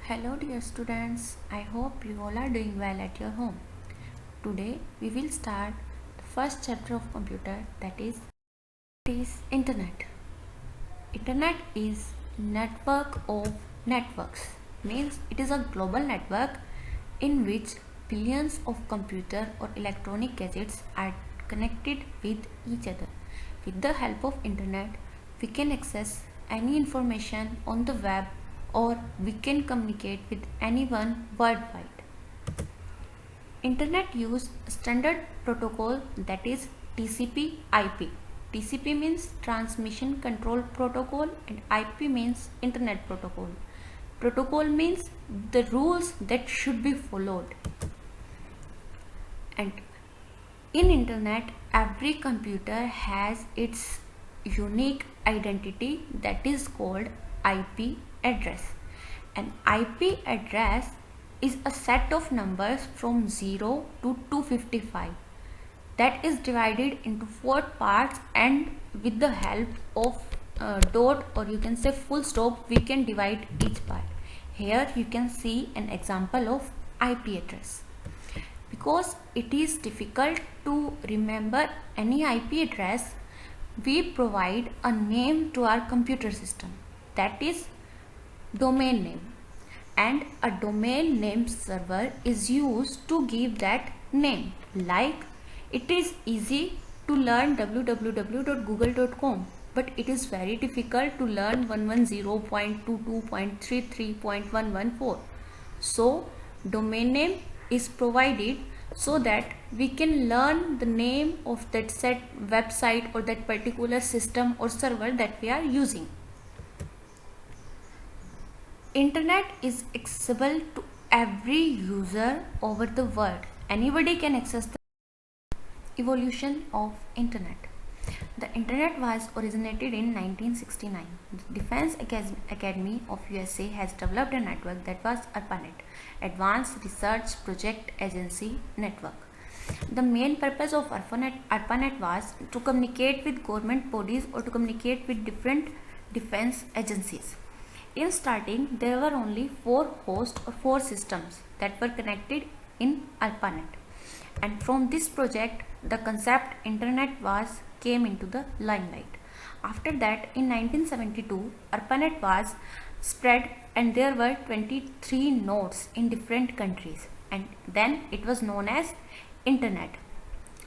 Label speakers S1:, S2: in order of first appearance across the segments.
S1: Hello dear students, I hope you all are doing well at your home. Today we will start the first chapter of computer, that is internet. Internet is network of networks, means it is a global network in which billions of computer or electronic gadgets are connected with each other. With the help of internet, we can access any information on the web or we can communicate with anyone worldwide. Internet use standard protocol, that is TCP/IP. TCP means transmission control protocol and IP means internet protocol. Protocol means the rules that should be followed. And in internet, every computer has its unique identity, that is called IP address. An IP address is a set of numbers from 0 to 255 that is divided into 4 parts, and with the help of dot or you can say full stop we can divide each part. Here you can see an example of IP address. Because it is difficult to remember any IP address, we provide a name to our computer system, that is domain name, and a domain name server is used to give that name. Like it is easy to learn www.google.com, but it is very difficult to learn 110.22.33.114. So domain name is provided so that we can learn the name of that set website or that particular system or server that we are using. Internet is accessible to every user over the world. Anybody can access the evolution of internet. The internet was originated in 1969. The Defense Academy of USA has developed a network that was ARPANET, Advanced Research Project Agency Network. The main purpose of ARPANET was to communicate with government bodies or to communicate with different defense agencies. In starting, there were only 4 hosts or 4 systems that were connected in ARPANET. And from this project, the concept internet came into the limelight. After that, in 1972, ARPANET was spread and there were 23 nodes in different countries, and then it was known as internet.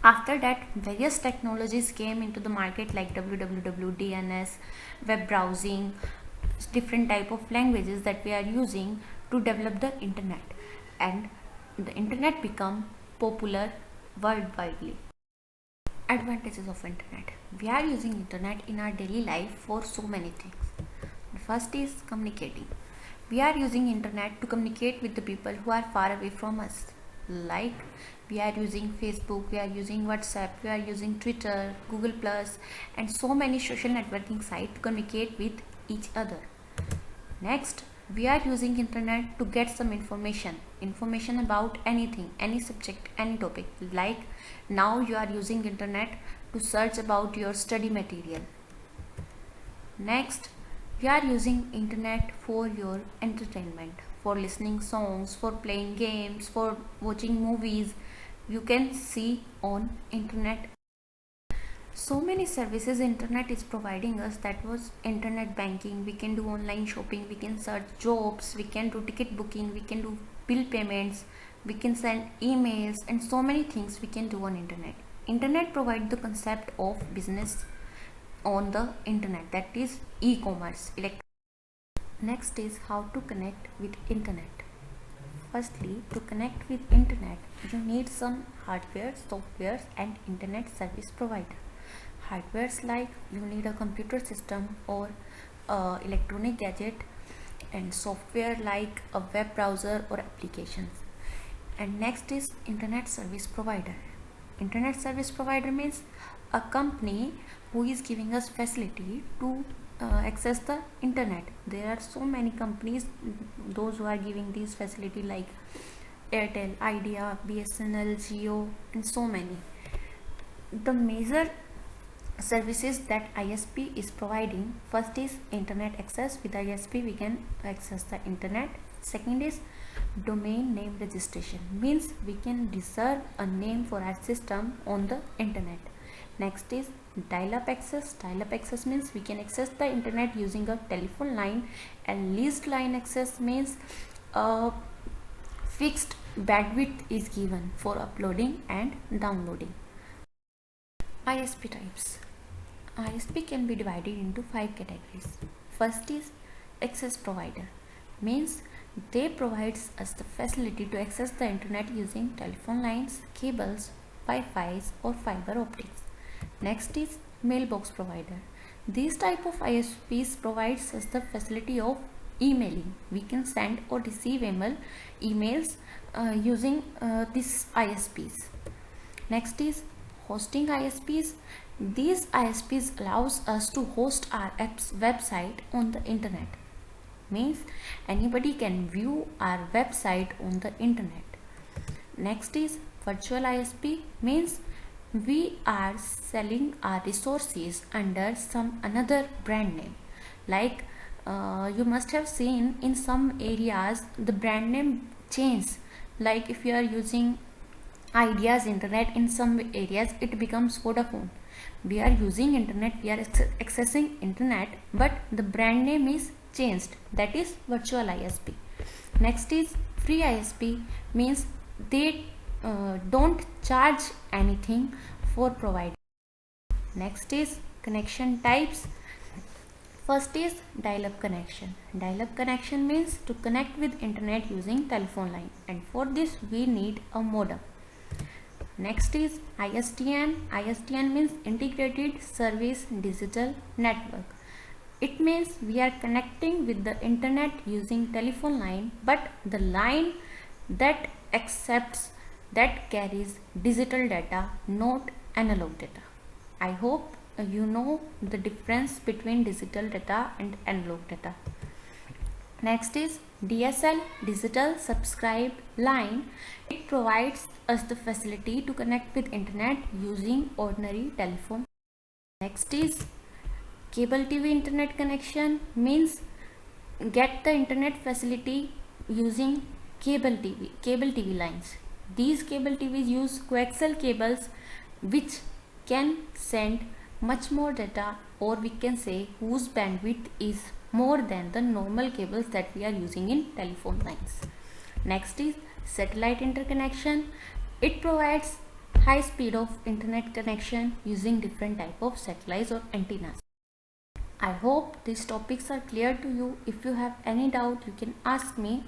S1: After that, various technologies came into the market like www, DNS, web browsing, different type of languages that we are using to develop the internet, and the internet become popular worldwide. Advantages of internet: we are using internet in our daily life for so many things. The first is communicating. We are using internet to communicate with the people who are far away from us, like we are using Facebook, we are using WhatsApp, we are using Twitter, Google Plus, and so many social networking sites to communicate with each other. Next, we are using internet to get some information about anything, any subject, any topic. Like now you are using internet to search about your study material. Next, we are using internet for your entertainment, for listening songs, for playing games, for watching movies. You can see on internet so many services internet is providing us, that was internet banking, we can do online shopping, we can search jobs, we can do ticket booking, we can do bill payments, we can send emails, and so many things we can do on internet. Internet provides the concept of business on the internet, that is e-commerce. Next is how to connect with internet. Firstly, to connect with internet you need some hardware, software, and internet service provider. Hardwares like you need a computer system or electronic gadget, and software like a web browser or applications. And next is internet service provider. Internet service provider means a company who is giving us facility to access the internet. There are so many companies, those who are giving these facility like Airtel, Idea, BSNL, Jio, and so many. The major services that ISP is providing: first is internet access. With ISP we can access the internet. Second is domain name registration, means we can reserve a name for our system on the internet. Next is dial-up access. Dial-up access means we can access the internet using a telephone line, and leased line access means a fixed bandwidth is given for uploading and downloading. ISP types. ISP can be divided into 5 categories. First is access provider, means they provides us the facility to access the internet using telephone lines, cables, Wi-Fi's or fiber optics. Next is mailbox provider. These type of ISPs provides us the facility of emailing. We can send or receive emails using these ISPs. Next is hosting ISPs. These ISPs allows us to host our app's website on the internet. Means anybody can view our website on the internet. Next is virtual ISP, means we are selling our resources under some another brand name. Like you must have seen in some areas the brand name changes. Like if you are using Ideas internet, in some areas it becomes Vodafone. We are using internet, we are accessing internet, but the brand name is changed, that is virtual ISP. Next is free ISP, means they don't charge anything for providing. Next is connection types. First is dial-up connection. Dial-up connection means to connect with internet using telephone line, and for this we need a modem. Next is ISDN. ISDN means integrated service digital network. It means we are connecting with the internet using telephone line, but the line that carries digital data, not analog data. I hope you know the difference between digital data and analog data. Next is DSL, digital subscribed line. It provides us the facility to connect with internet using ordinary telephone. Next is cable TV internet connection, means get the internet facility using cable TV lines. These cable TVs use coaxial cables which can send much more data, or we can say whose bandwidth is more than the normal cables that we are using in telephone lines. Next is satellite interconnection. It provides high speed of internet connection using different type of satellites or antennas. I hope these topics are clear to you. If you have any doubt, you can ask me.